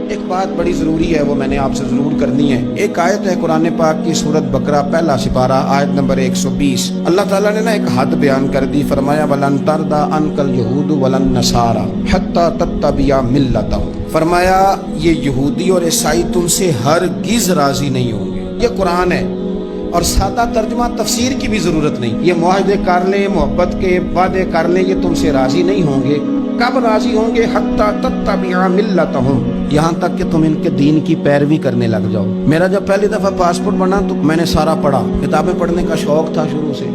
ایک بات بڑی ضروری ہے، وہ میں نے آپ سے ضرور کرنی ہے۔ ایک آیت ہے قرآن پاک کی سورت بقرہ پہلا سپارہ آیت نمبر 120۔ اللہ تعالیٰ نے ایک حد بیان کر دی، فرمایا وَلَن تَرْضَىٰ عَنْكَ الْيَهُودُ وَلَا النَّصَارَىٰ حَتَّىٰ تَتَّبِعَ مِلَّتَهُمْ۔ فرمایا یہ یہودی اور عیسائی تم سے ہرگز راضی نہیں ہوں گے۔ یہ قرآن ہے اور سادہ ترجمہ تفسیر کی بھی ضرورت نہیں۔ یہ معاہدے کر لیں، محبت کے وعدے کر لیں، یہ تم سے راضی نہیں ہوں گے۔ کب راضی ہوں گے؟ حتی تتبع ملتہم، یہاں تک کہ تم ان کے دین کی پیروی کرنے لگ جاؤ۔ میرا جب پہلی دفعہ پاسپورٹ بنا تو میں نے سارا پڑھا، کتابیں پڑھنے کا شوق تھا شروع سے۔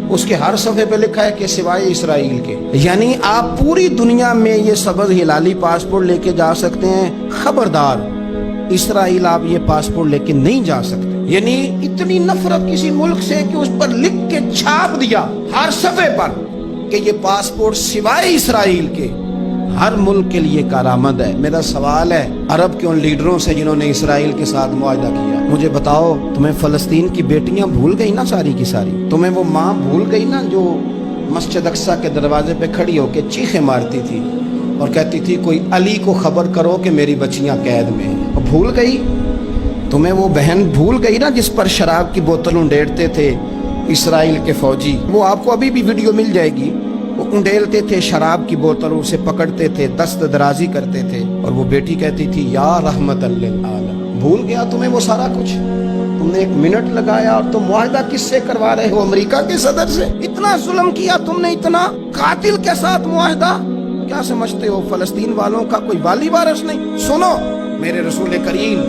اس کے ہر صفحے پہ لکھا ہے کہ سوائے اسرائیل کے، یعنی آپ پوری دنیا میں یہ سبز ہلالی پاسپورٹ لے کے جا سکتے ہیں، خبردار اسرائیل آپ یہ پاسپورٹ لے کے نہیں جا سکتے۔ یعنی اتنی نفرت کسی ملک سے کہ اس پر لکھ کے چھاپ دیا ہر صفحے پر کہ یہ پاسپورٹ سوائے اسرائیل کے ہر ملک کے لیے کارآمد ہے۔ میرا سوال ہے عرب کے ان لیڈروں سے جنہوں نے اسرائیل کے ساتھ معاہدہ کیا، مجھے بتاؤ تمہیں فلسطین کی بیٹیاں بھول گئی نا ساری کی ساری؟ تمہیں وہ ماں بھول گئی نا جو مسجد اقصیٰ کے دروازے پہ کھڑی ہو کے چیخیں مارتی تھی اور کہتی تھی کوئی علی کو خبر کرو کہ میری بچیاں قید میں ہیں؟ وہ بھول گئی؟ تمہیں وہ بہن بھول گئی نا جس پر شراب کی بوتل انڈیڑتے تھے اسرائیل کے فوجی؟ وہ آپ کو ابھی بھی ویڈیو مل جائے گی۔ وہ انڈیلتے تھے شراب کی بوتل، اسے پکڑتے تھے، دست درازی کرتے تھے، اور وہ بیٹی کہتی تھی یا رحمت للعالم۔ بھول گیا تمہیں وہ سارا کچھ؟ تم نے 1 منٹ لگایا اور تم معاہدہ کس سے کروا رہے ہو؟ امریکہ کے صدر سے؟ اتنا ظلم کیا تم نے، اتنا قاتل کے ساتھ معاہدہ؟ کیا سمجھتے ہو فلسطین والوں کا کوئی والی وارث نہیں؟ سنو، میرے رسول کریم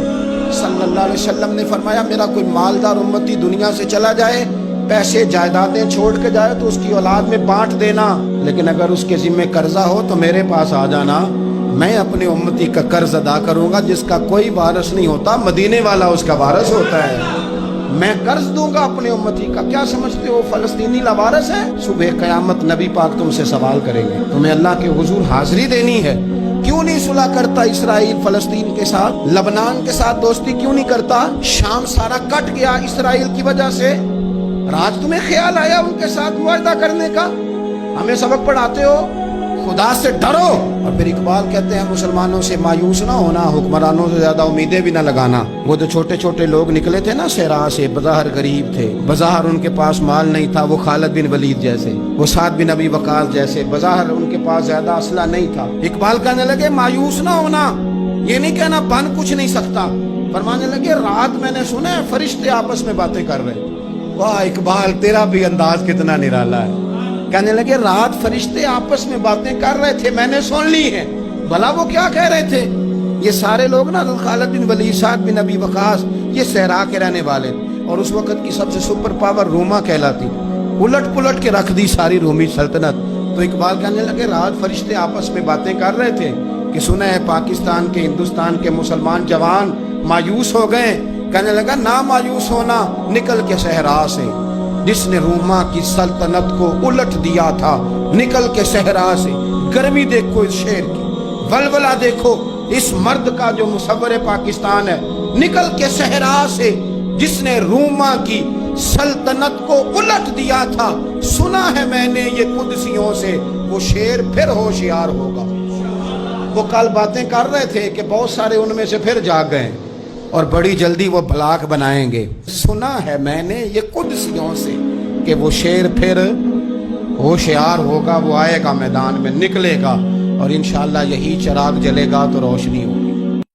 صلی اللہ علیہ وسلم نے فرمایا میرا کوئی مالدار امتی دنیا سے چلا جائے، پیسے جائیدادیں چھوڑ کے جائے تو اس کی اولاد میں بانٹ دینا، لیکن اگر اس کے ذمہ قرضہ ہو تو میرے پاس آ جانا، میں اپنے امتی کا قرض ادا کروں گا۔ جس کا کوئی وارث نہیں ہوتا مدینے والا اس کا وارث ہوتا ہے، میں قرض دوں گا اپنے امتی کا۔ کیا سمجھتے ہو فلسطینی لاوارث ہے؟ صبح قیامت نبی پاک تم سے سوال کریں گے، تمہیں اللہ کے حضور حاضری دینی ہے۔ کیوں نہیں صلح کرتا اسرائیل فلسطین کے ساتھ؟ لبنان کے ساتھ دوستی کیوں نہیں کرتا؟ شام سارا کٹ گیا اسرائیل کی وجہ سے، آج تمہیں خیال آیا ان کے ساتھ معاہدہ کرنے کا؟ ہمیں سبق پڑھاتے ہو، خدا سے ڈرو۔ اور پھر اقبال کہتے ہیں مسلمانوں سے مایوس نہ ہونا، حکمرانوں سے زیادہ امیدیں بھی نہ لگانا۔ وہ جو چھوٹے چھوٹے لوگ نکلے تھے نا صحرا سے، بظاہر غریب تھے، بظاہر ان کے پاس مال نہیں تھا، وہ خالد بن ولید جیسے، وہ سعد بن ابی وقاص جیسے، بظاہر ان کے پاس زیادہ اسلحہ نہیں تھا۔ اقبال کہنے لگے مایوس نہ ہونا، یہ نہیں کہنا بن کچھ نہیں سکتا، فرمانے لگے رات میں نے سنا ہے فرشتے آپس میں باتیں کر رہے۔ واہ اقبال، تیرا بھی انداز کتنا نرالا ہے۔ کہنے لگے رات فرشتے آپس میں باتیں کر رہے تھے، میں نے سن لی ہیں۔ بھلا وہ کیا کہہ رہے تھے؟ یہ سارے لوگ نا خالد بن ولید، سعد بن ابی وقاص، یہ صحرا کے رہنے والے، اور اس وقت کی سب سے سپر پاور روما کہلاتی، الٹ پلٹ کے رکھ دی ساری رومی سلطنت۔ تو اقبال کہنے لگے رات فرشتے آپس میں باتیں کر رہے تھے کہ سنا ہے پاکستان کے، ہندوستان کے مسلمان جوان مایوس ہو گئے۔ کہنے لگا نہ مایوس ہونا، نکل کے صحرا سے، جس نے روما کی سلطنت کو الٹ دیا تھا، نکل کے صحرا سے۔ گرمی دیکھو اس شیر کی، ولولہ دیکھو اس مرد کا جو مصور پاکستان ہے، نکل کے صحرا سے جس نے روما کی سلطنت کو الٹ دیا تھا۔ سنا ہے میں نے یہ قدسیوں سے، وہ شیر پھر ہوشیار ہوگا۔ وہ کل باتیں کر رہے تھے کہ بہت سارے ان میں سے پھر جاگ گئے اور بڑی جلدی وہ بلاک بنائیں گے۔ سنا ہے میں نے یہ قدسیوں سے کہ وہ شیر پھر ہوشیار ہوگا، وہ آئے گا میدان میں، نکلے گا، اور انشاءاللہ یہی چراغ جلے گا تو روشنی ہوگی۔